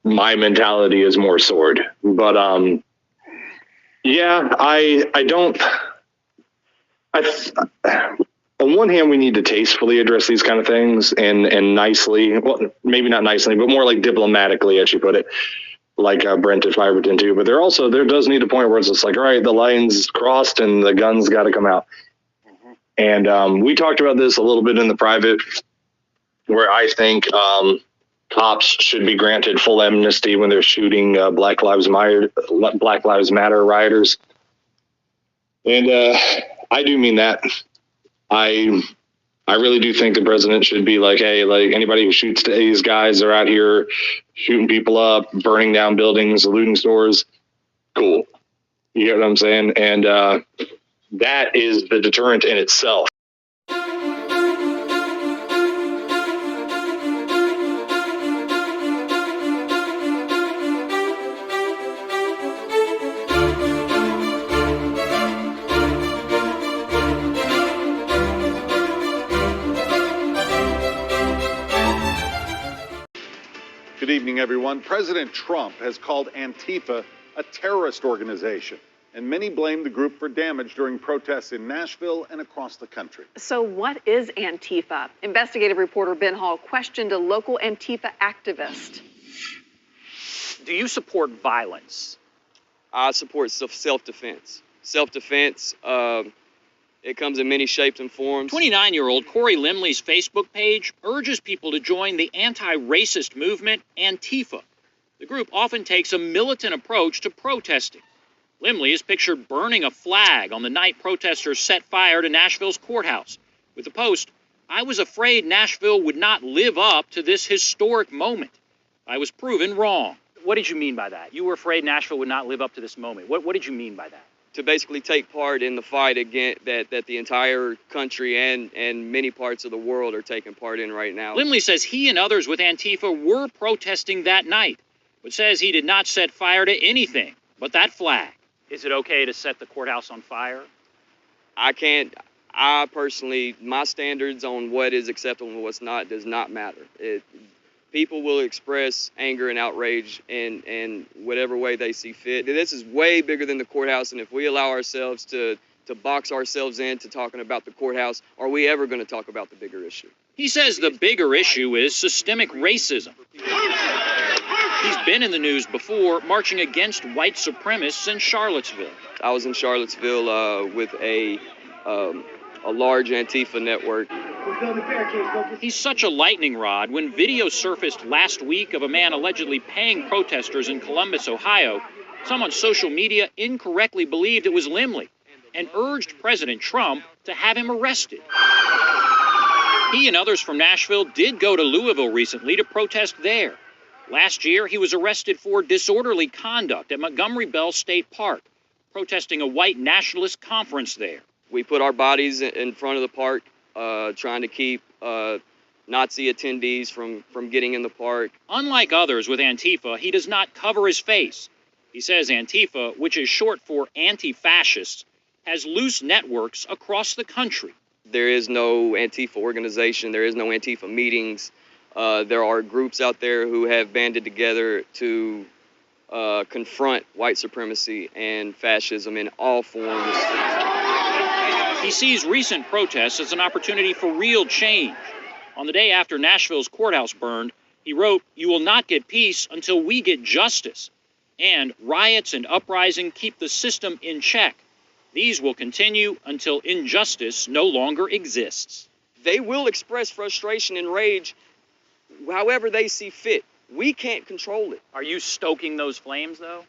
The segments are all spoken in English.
my mentality is more sword. But yeah, I don't. On one hand, we need to tastefully address these kind of things and nicely. Well, maybe not nicely, but more like diplomatically, as you put it, like Brent at Fiverton too. But there does need a point where it's just like, all right, the line's crossed and the guns got to come out. And we talked about this a little bit in the private, where I think cops should be granted full amnesty when they're shooting Black Lives Matter rioters. And I do mean that. I really do think the president should be like, hey, like anybody who shoots these guys are out here shooting people up, burning down buildings, looting stores. Cool. You get what I'm saying? And that is the deterrent in itself. Good evening, everyone. President Trump has called Antifa a terrorist organization, and many blame the group for damage during protests in Nashville and across the country. So what is Antifa? Investigative reporter Ben Hall questioned a local Antifa activist. Do you support violence? I support self-defense. Self-defense, it comes in many shapes and forms. 29-year-old Corey Limley's Facebook page urges people to join the anti-racist movement Antifa. The group often takes a militant approach to protesting. Limley is pictured burning a flag on the night protesters set fire to Nashville's courthouse. With the post, "I was afraid Nashville would not live up to this historic moment. I was proven wrong." What did you mean by that? You were afraid Nashville would not live up to this moment. What did you mean by that? To basically take part in the fight against that the entire country and many parts of the world are taking part in right now. Limley says he and others with Antifa were protesting that night, but says he did not set fire to anything but that flag. Is it okay to set the courthouse on fire? I personally, my standards on what is acceptable and what's not does not matter. People will express anger and outrage in whatever way they see fit. This is way bigger than the courthouse, and if we allow ourselves to box ourselves into talking about the courthouse, are we ever going to talk about the bigger issue? He says the bigger issue is systemic racism. He's been in the news before, marching against white supremacists in Charlottesville. I was in Charlottesville with a large Antifa network. He's such a lightning rod. When video surfaced last week of a man allegedly paying protesters in Columbus, Ohio, some on social media incorrectly believed it was Limley and urged President Trump to have him arrested. He and others from Nashville did go to Louisville recently to protest there. Last year, he was arrested for disorderly conduct at Montgomery Bell State Park, protesting a white nationalist conference there. We put our bodies in front of the park, trying to keep Nazi attendees from getting in the park. Unlike others with Antifa, he does not cover his face. He says Antifa, which is short for anti-fascists, has loose networks across the country. There is no Antifa organization. There is no Antifa meetings. There are groups out there who have banded together to confront white supremacy and fascism in all forms. He sees recent protests as an opportunity for real change. On the day after Nashville's courthouse burned, he wrote, "You will not get peace until we get justice." And riots and uprising keep the system in check. These will continue until injustice no longer exists. They will express frustration and rage however they see fit. We can't control it. Are you stoking those flames, though?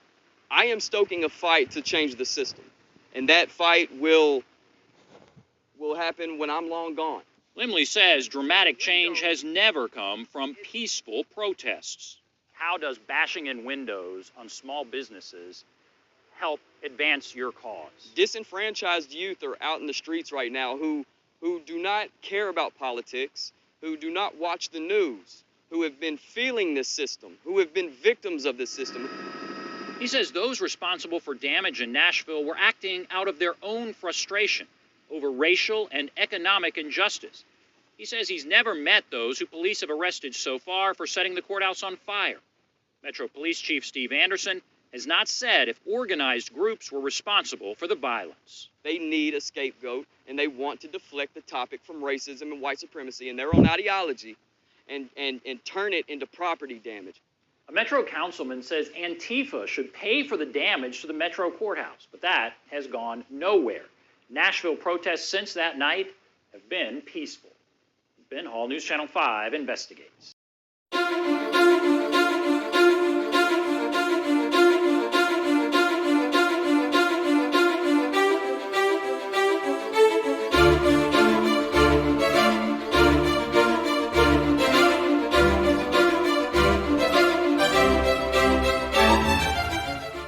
I am stoking a fight to change the system. And that fight will happen when I'm long gone. Limley says dramatic change has never come from peaceful protests. How does bashing in windows on small businesses help advance your cause? Disenfranchised youth are out in the streets right now who do not care about politics, who do not watch the news, who have been feeling this system, who have been victims of this system. He says those responsible for damage in Nashville were acting out of their own frustration over racial and economic injustice. He says he's never met those who police have arrested so far for setting the courthouse on fire. Metro Police Chief Steve Anderson has not said if organized groups were responsible for the violence. They need a scapegoat, and they want to deflect the topic from racism and white supremacy and their own ideology and turn it into property damage. A Metro councilman says Antifa should pay for the damage to the Metro courthouse, but that has gone nowhere. Nashville protests since that night have been peaceful. Ben Hall, News Channel 5, investigates.